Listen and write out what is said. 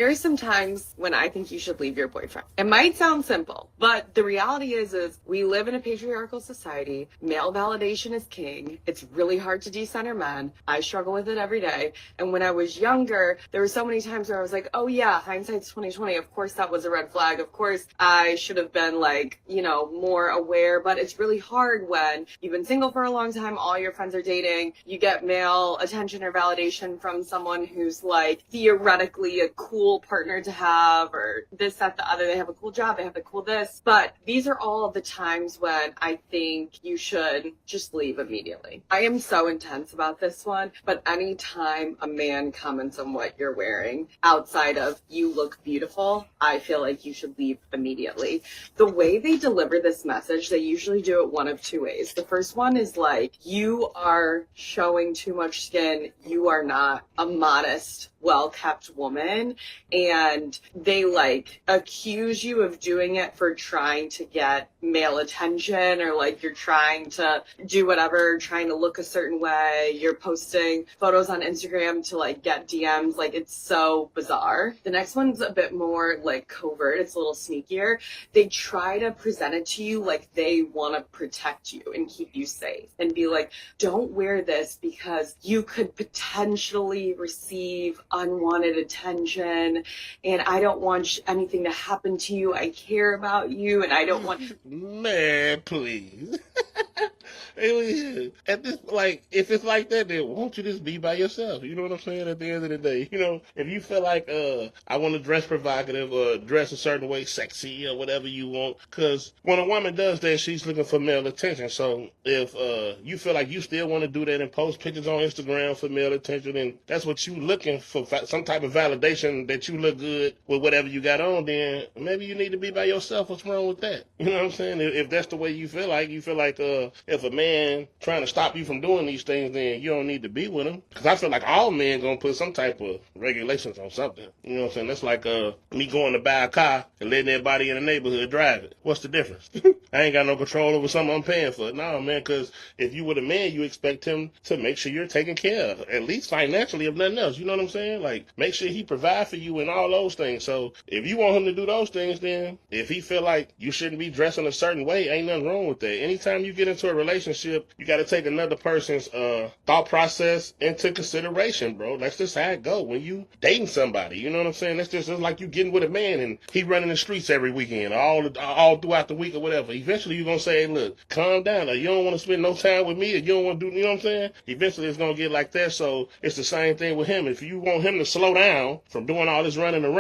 There are some times when I think you should leave your boyfriend. It might sound simple, but the reality is we live in a patriarchal society. Male validation is king. It's really hard to decenter men. I struggle with it every day. And when I was younger, there were so many times where I was like, oh yeah, hindsight's 2020. Of course that was a red flag. Of course I should have been like, more aware, but it's really hard when you've been single for a long time, all your friends are dating, you get male attention or validation from someone who's like theoretically a cool partner to have, or this, that, the other. They have a cool job, they have the cool this. But these are all of the times when I think you should just leave immediately. I am so intense about this one, but anytime a man comments on what you're wearing outside of you look beautiful, I feel like you should leave immediately. The way they deliver this message, they usually do it one of two ways. The first one is like, you are showing too much skin, you are not a modest, well-kept woman, and they like accuse you of doing it for trying to get male attention, or like you're trying to do whatever, trying to look a certain way, you're posting photos on Instagram to like get DMs. Like, it's so bizarre. The next one's a bit more like covert, it's a little sneakier. They try to present it to you like they want to protect you and keep you safe, and be like, don't wear this because you could potentially receive unwanted attention, and I don't want anything to happen to you. I care about you, and I don't want... Man, please. At this, like, if it's like that, then won't you just be by yourself? You know what I'm saying? At the end of the day, if you feel like, I want to dress provocative or dress a certain way, sexy or whatever you want, because when a woman does that, she's looking for male attention. So if you feel like you still want to do that and post pictures on Instagram for male attention, and that's what you looking for, some type of validation that you look good with whatever you got on, then maybe you need to be by yourself. What's wrong with that? You know what I'm saying? If that's the way you feel like if a man trying to stop you from doing these things, then you don't need to be with him. Because I feel like all men gonna put some type of regulations on something. You know what I'm saying? That's like me going to buy a car and letting everybody in the neighborhood drive it. What's the difference? I ain't got no control over something I'm paying for. No, man, because if you were a man, you expect him to make sure you're taken care of, at least financially, if nothing else. You know what I'm saying? Like, make sure he provide for you and all those things. So if you want him to do those things, then if he feel like you shouldn't be dressing a certain way, ain't nothing wrong with that. Anytime you get into a relationship, you got to take another person's thought process into consideration, bro. That's just how it go when you dating somebody. You know what I'm saying? That's just like you getting with a man and he running the streets every weekend, all throughout the week or whatever. Eventually you're gonna say, hey, look, calm down. Or you don't want to spend no time with me, or you don't want to do, you know what I'm saying? Eventually it's gonna get like that. So it's the same thing with him. If you want him to slow down from doing all this running around,